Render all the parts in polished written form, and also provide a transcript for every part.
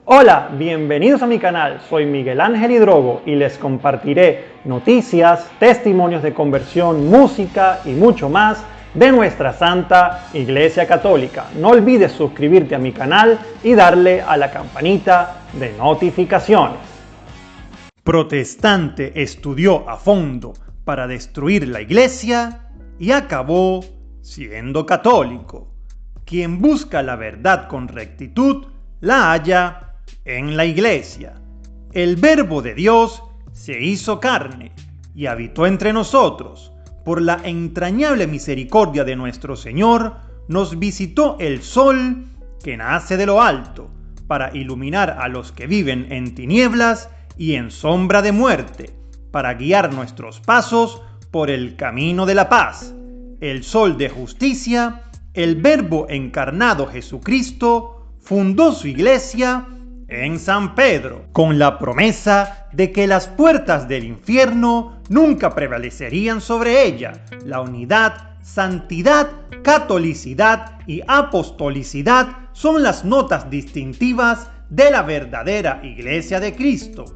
Hola, bienvenidos a mi canal, soy Miguel Ángel Hidrogo y les compartiré noticias, testimonios de conversión, música y mucho más de nuestra Santa Iglesia Católica. No olvides suscribirte a mi canal y darle a la campanita de notificaciones. Protestante estudió a fondo para destruir la Iglesia y acabó siendo católico. Quien busca la verdad con rectitud, la halla en la Iglesia. El Verbo de Dios se hizo carne y habitó entre nosotros. Por la entrañable misericordia de nuestro Señor, nos visitó el sol que nace de lo alto, para iluminar a los que viven en tinieblas y en sombra de muerte, para guiar nuestros pasos por el camino de la paz. El sol de justicia, el Verbo encarnado Jesucristo, fundó su Iglesia en San Pedro, con la promesa de que las puertas del infierno nunca prevalecerían sobre ella. La unidad, santidad, catolicidad y apostolicidad son las notas distintivas de la verdadera Iglesia de Cristo.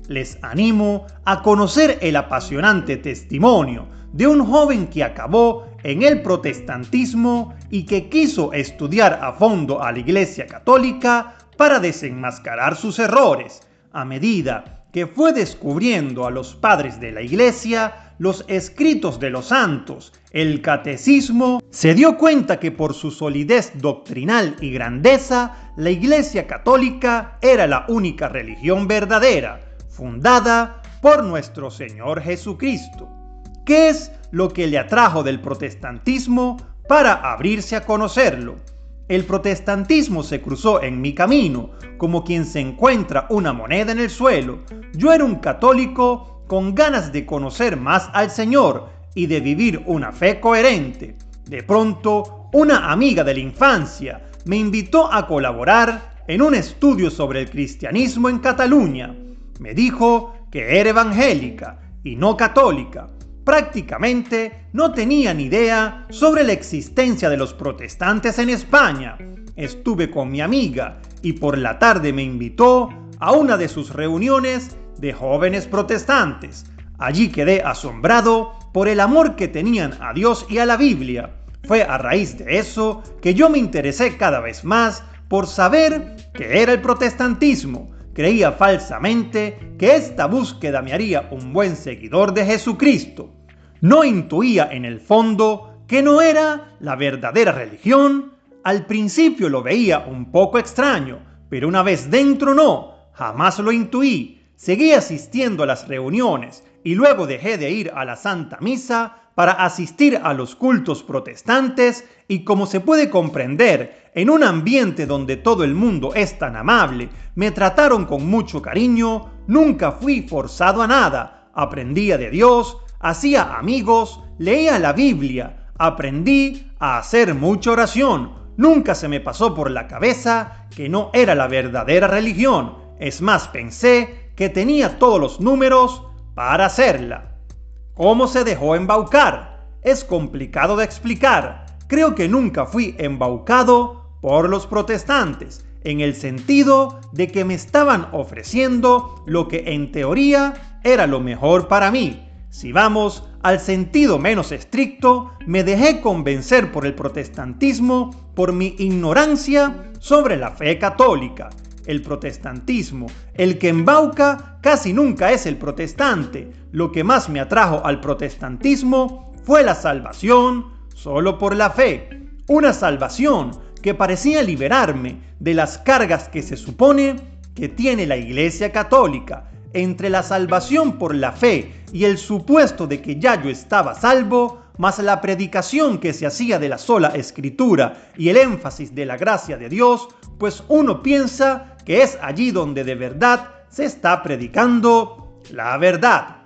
Les animo a conocer el apasionante testimonio de un joven que acabó en el protestantismo y que quiso estudiar a fondo a la Iglesia Católica para desenmascarar sus errores. A medida que fue descubriendo a los padres de la Iglesia, los escritos de los santos, el catecismo, se dio cuenta que por su solidez doctrinal y grandeza, la Iglesia Católica era la única religión verdadera, fundada por nuestro Señor Jesucristo. ¿Qué es lo que le atrajo del protestantismo para abrirse a conocerlo? El protestantismo se cruzó en mi camino, como quien se encuentra una moneda en el suelo. Yo era un católico con ganas de conocer más al Señor y de vivir una fe coherente. De pronto, una amiga de la infancia me invitó a colaborar en un estudio sobre el cristianismo en Cataluña. Me dijo que era evangélica y no católica. Prácticamente no tenía ni idea sobre la existencia de los protestantes en España. Estuve con mi amiga y por la tarde me invitó a una de sus reuniones de jóvenes protestantes. Allí quedé asombrado por el amor que tenían a Dios y a la Biblia. Fue a raíz de eso que yo me interesé cada vez más por saber qué era el protestantismo. Creía falsamente que esta búsqueda me haría un buen seguidor de Jesucristo. No intuía en el fondo que no era la verdadera religión. Al principio lo veía un poco extraño, pero una vez dentro jamás lo intuí. Seguí asistiendo a las reuniones y luego dejé de ir a la Santa Misa para asistir a los cultos protestantes y, como se puede comprender, en un ambiente donde todo el mundo es tan amable, me trataron con mucho cariño, nunca fui forzado a nada, aprendía de Dios, hacía amigos, leía la Biblia, aprendí a hacer mucha oración, nunca se me pasó por la cabeza que no era la verdadera religión, es más, pensé que tenía todos los números para hacerla. ¿Cómo se dejó embaucar? Es complicado de explicar. Creo que nunca fui embaucado por los protestantes, en el sentido de que me estaban ofreciendo lo que en teoría era lo mejor para mí. Si vamos al sentido menos estricto, me dejé convencer por el protestantismo por mi ignorancia sobre la fe católica. El protestantismo, el que embauca, casi nunca es el protestante. Lo que más me atrajo al protestantismo fue la salvación solo por la fe. Una salvación que parecía liberarme de las cargas que se supone que tiene la Iglesia Católica. Entre la salvación por la fe y el supuesto de que ya yo estaba salvo, más la predicación que se hacía de la sola Escritura y el énfasis de la gracia de Dios, pues uno piensa que es allí donde de verdad se está predicando la verdad.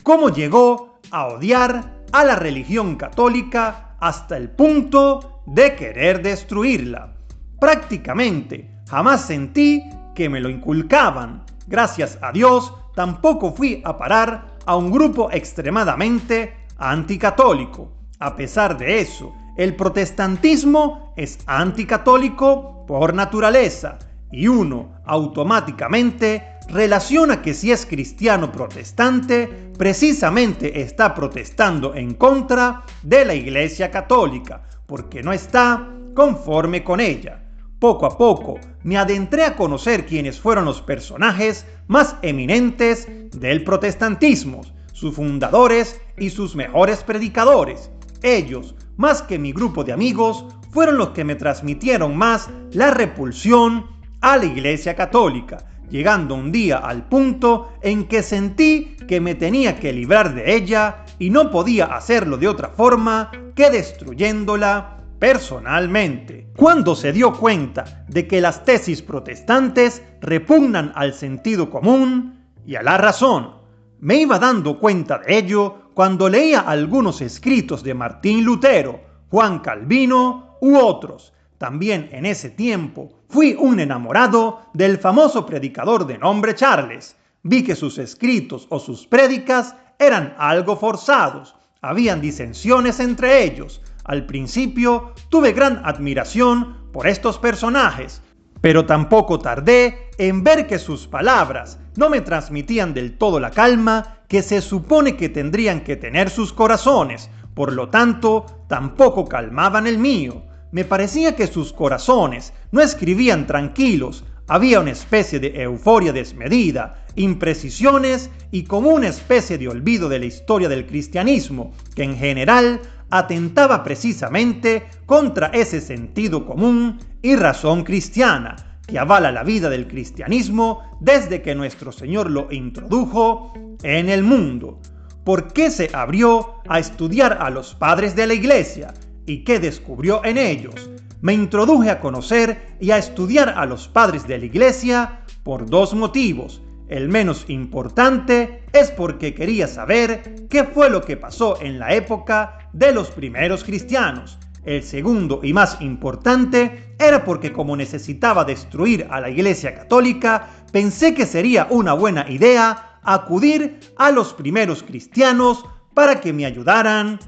¿Cómo llegó a odiar a la religión católica hasta el punto de querer destruirla? Prácticamente jamás sentí que me lo inculcaban. Gracias a Dios, tampoco fui a parar a un grupo extremadamente anticatólico. A pesar de eso, el protestantismo es anticatólico por naturaleza. y uno automáticamente relaciona que si es cristiano protestante, precisamente está protestando en contra de la Iglesia Católica, porque no está conforme con ella. Poco a poco me adentré a conocer quiénes fueron los personajes más eminentes del protestantismo, sus fundadores y sus mejores predicadores. Ellos, más que mi grupo de amigos, fueron los que me transmitieron más la repulsión a la Iglesia Católica, llegando un día al punto en que sentí que me tenía que librar de ella y no podía hacerlo de otra forma que destruyéndola personalmente. Cuando se dio cuenta de que las tesis protestantes repugnan al sentido común y a la razón, me iba dando cuenta de ello cuando leía algunos escritos de Martín Lutero, Juan Calvino u otros. También en ese tiempo fui un enamorado del famoso predicador de nombre Charles. Vi que sus escritos o sus prédicas eran algo forzados. Habían disensiones entre ellos. Al principio tuve gran admiración por estos personajes, pero tampoco tardé en ver que sus palabras no me transmitían del todo la calma que se supone que tendrían que tener sus corazones. Por lo tanto, tampoco calmaban el mío. Me parecía que sus corazones no escribían tranquilos. Había una especie de euforia desmedida, imprecisiones y como una especie de olvido de la historia del cristianismo, que en general atentaba precisamente contra ese sentido común y razón cristiana que avala la vida del cristianismo desde que nuestro Señor lo introdujo en el mundo. ¿Por qué se abrió a estudiar a los padres de la Iglesia? ¿Y qué descubrió en ellos? Me introduje a conocer y a estudiar a los padres de la Iglesia por dos motivos. El menos importante es porque quería saber qué fue lo que pasó en la época de los primeros cristianos. El segundo y más importante era porque como necesitaba destruir a la Iglesia Católica, pensé que sería una buena idea acudir a los primeros cristianos para que me ayudaran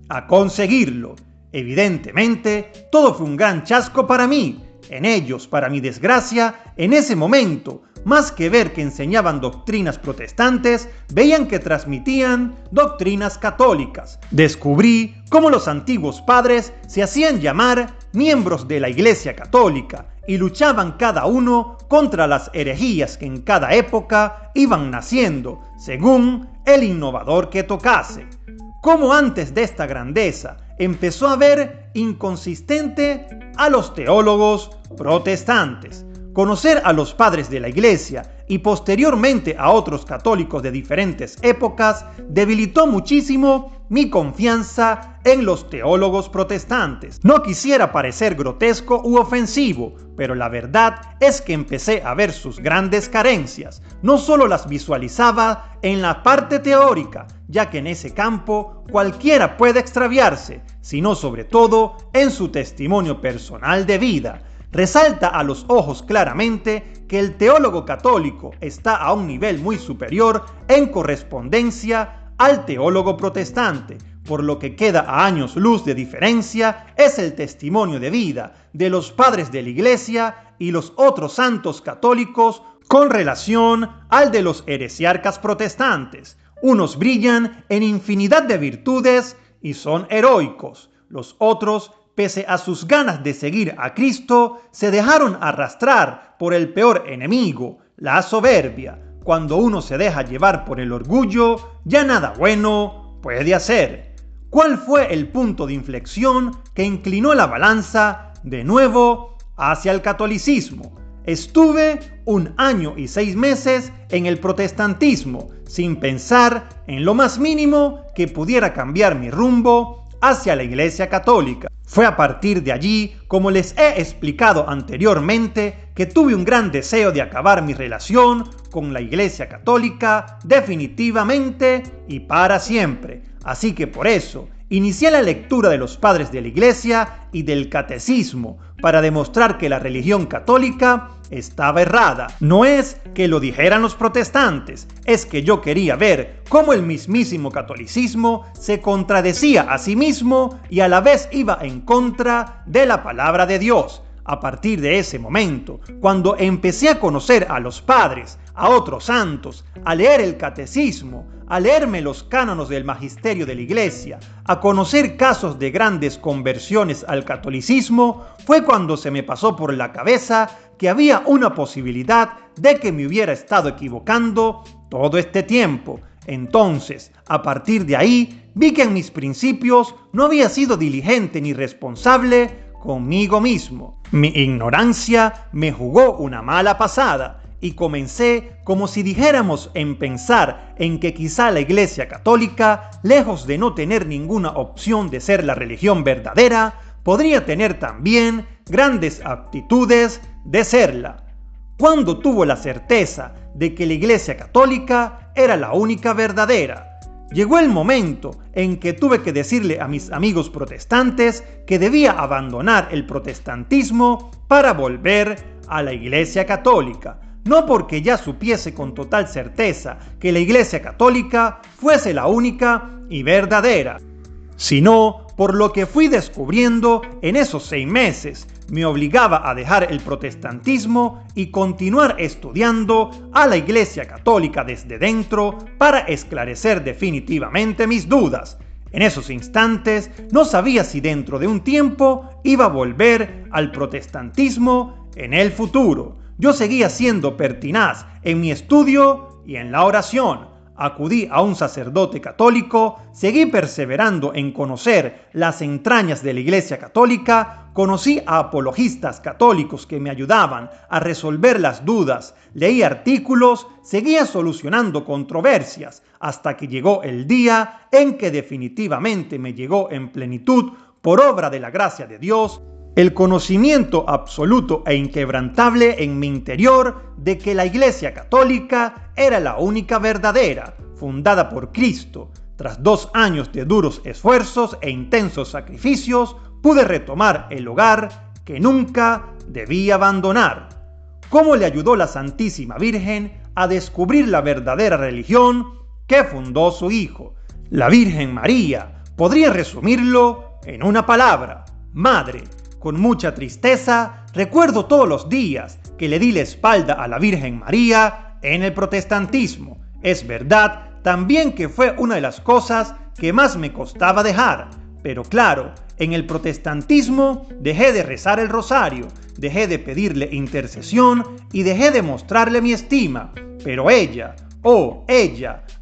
a conseguirlo. Evidentemente, todo fue un gran chasco para mí. En ellos, para mi desgracia, en ese momento, más que ver que enseñaban doctrinas protestantes, veían que transmitían doctrinas católicas. Descubrí cómo los antiguos padres se hacían llamar miembros de la Iglesia Católica y luchaban cada uno contra las herejías que en cada época iban naciendo, según el innovador que tocase. Como antes de esta grandeza empezó a ver inconsistente a los teólogos protestantes. Conocer a los padres de la Iglesia y posteriormente a otros católicos de diferentes épocas debilitó muchísimo mi confianza en los teólogos protestantes. No quisiera parecer grotesco u ofensivo, pero la verdad es que empecé a ver sus grandes carencias. No solo las visualizaba en la parte teórica, ya que en ese campo cualquiera puede extraviarse, sino sobre todo en su testimonio personal de vida. Resalta a los ojos claramente que el teólogo católico está a un nivel muy superior en correspondencia al teólogo protestante, por lo que queda a años luz de diferencia es el testimonio de vida de los padres de la Iglesia y los otros santos católicos con relación al de los heresiarcas protestantes. Unos brillan en infinidad de virtudes y son heroicos, los otros, pese a sus ganas de seguir a Cristo, se dejaron arrastrar por el peor enemigo, la soberbia. Cuando uno se deja llevar por el orgullo, ya nada bueno puede hacer. ¿Cuál fue el punto de inflexión que inclinó la balanza de nuevo hacia el catolicismo? Estuve 1 año y 6 meses en el protestantismo, sin pensar en lo más mínimo que pudiera cambiar mi rumbo hacia la Iglesia Católica. Fue a partir de allí, como les he explicado anteriormente, que tuve un gran deseo de acabar mi relación con la Iglesia Católica definitivamente y para siempre. Así que por eso inicié la lectura de los padres de la Iglesia y del catecismo para demostrar que la religión católica estaba errada. No es que lo dijeran los protestantes, es que yo quería ver cómo el mismísimo catolicismo se contradecía a sí mismo y a la vez iba en contra de la palabra de Dios. A partir de ese momento, cuando empecé a conocer a los padres, a otros santos, a leer el catecismo, a leerme los cánones del magisterio de la Iglesia, a conocer casos de grandes conversiones al catolicismo, fue cuando se me pasó por la cabeza que había una posibilidad de que me hubiera estado equivocando todo este tiempo. Entonces, a partir de ahí, vi que en mis principios no había sido diligente ni responsable conmigo mismo. Mi ignorancia me jugó una mala pasada y comencé, como si dijéramos, en pensar en que quizá la Iglesia Católica, lejos de no tener ninguna opción de ser la religión verdadera, podría tener también grandes aptitudes de serla. ¿Cuándo tuvo la certeza de que la Iglesia Católica era la única verdadera? Llegó el momento en que tuve que decirle a mis amigos protestantes que debía abandonar el protestantismo para volver a la Iglesia Católica. No porque ya supiese con total certeza que la Iglesia Católica fuese la única y verdadera, sino por lo que fui descubriendo en esos 6 meses. Me obligaba a dejar el protestantismo y continuar estudiando a la Iglesia Católica desde dentro para esclarecer definitivamente mis dudas. En esos instantes no sabía si dentro de un tiempo iba a volver al protestantismo en el futuro. Yo seguía siendo pertinaz en mi estudio y en la oración. Acudí a un sacerdote católico, seguí perseverando en conocer las entrañas de la Iglesia Católica, conocí a apologistas católicos que me ayudaban a resolver las dudas, leí artículos, seguía solucionando controversias, hasta que llegó el día en que definitivamente me llegó en plenitud, por obra de la gracia de Dios, el conocimiento absoluto e inquebrantable en mi interior de que la Iglesia Católica era la única verdadera, fundada por Cristo. Tras 2 años de duros esfuerzos e intensos sacrificios, pude retomar el hogar que nunca debí abandonar. ¿Cómo le ayudó la Santísima Virgen a descubrir la verdadera religión que fundó su Hijo? La Virgen María podría resumirlo en una palabra: madre. Con mucha tristeza, recuerdo todos los días que le di la espalda a la Virgen María en el protestantismo. Es verdad también que fue una de las cosas que más me costaba dejar. Pero claro, en el protestantismo dejé de rezar el rosario, dejé de pedirle intercesión y dejé de mostrarle mi estima. Pero ella,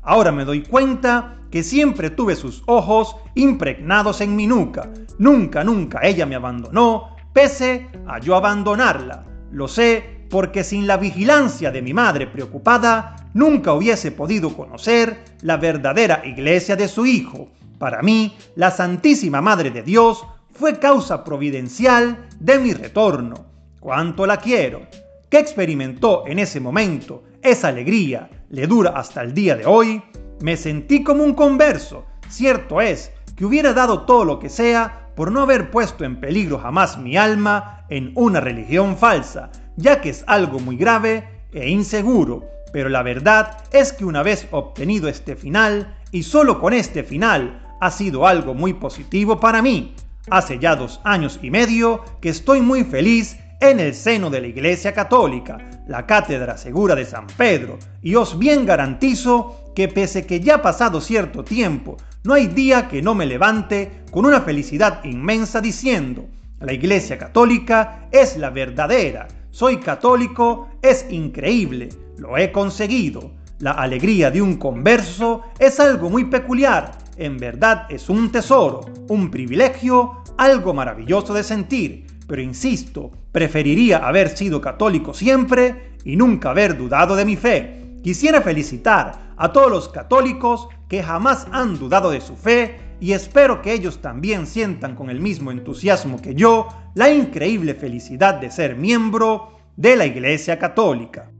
ahora me doy cuenta que siempre tuve sus ojos impregnados en mi nuca. Nunca ella me abandonó, pese a yo abandonarla. Lo sé porque sin la vigilancia de mi madre preocupada, nunca hubiese podido conocer la verdadera iglesia de su Hijo. Para mí, la Santísima Madre de Dios fue causa providencial de mi retorno. ¡Cuánto la quiero! ¿Qué experimentó en ese momento? Esa alegría le dura hasta el día de hoy. Me sentí como un converso. Cierto es que hubiera dado todo lo que sea por no haber puesto en peligro jamás mi alma en una religión falsa, ya que es algo muy grave e inseguro. Pero la verdad es que una vez obtenido este final, y solo con este final, ha sido algo muy positivo para mí. Hace ya 2 años y medio que estoy muy feliz en el seno de la Iglesia Católica, la Cátedra Segura de San Pedro, y os bien garantizo que pese que ya ha pasado cierto tiempo, no hay día que no me levante con una felicidad inmensa diciendo: la Iglesia Católica es la verdadera, soy católico, es increíble, lo he conseguido. La alegría de un converso es algo muy peculiar, en verdad es un tesoro, un privilegio, algo maravilloso de sentir. Pero insisto, preferiría haber sido católico siempre y nunca haber dudado de mi fe. Quisiera felicitar a todos los católicos que jamás han dudado de su fe y espero que ellos también sientan con el mismo entusiasmo que yo la increíble felicidad de ser miembro de la Iglesia Católica.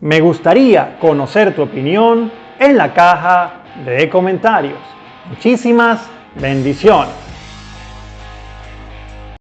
Me gustaría conocer tu opinión en la caja de comentarios. Muchísimas bendiciones.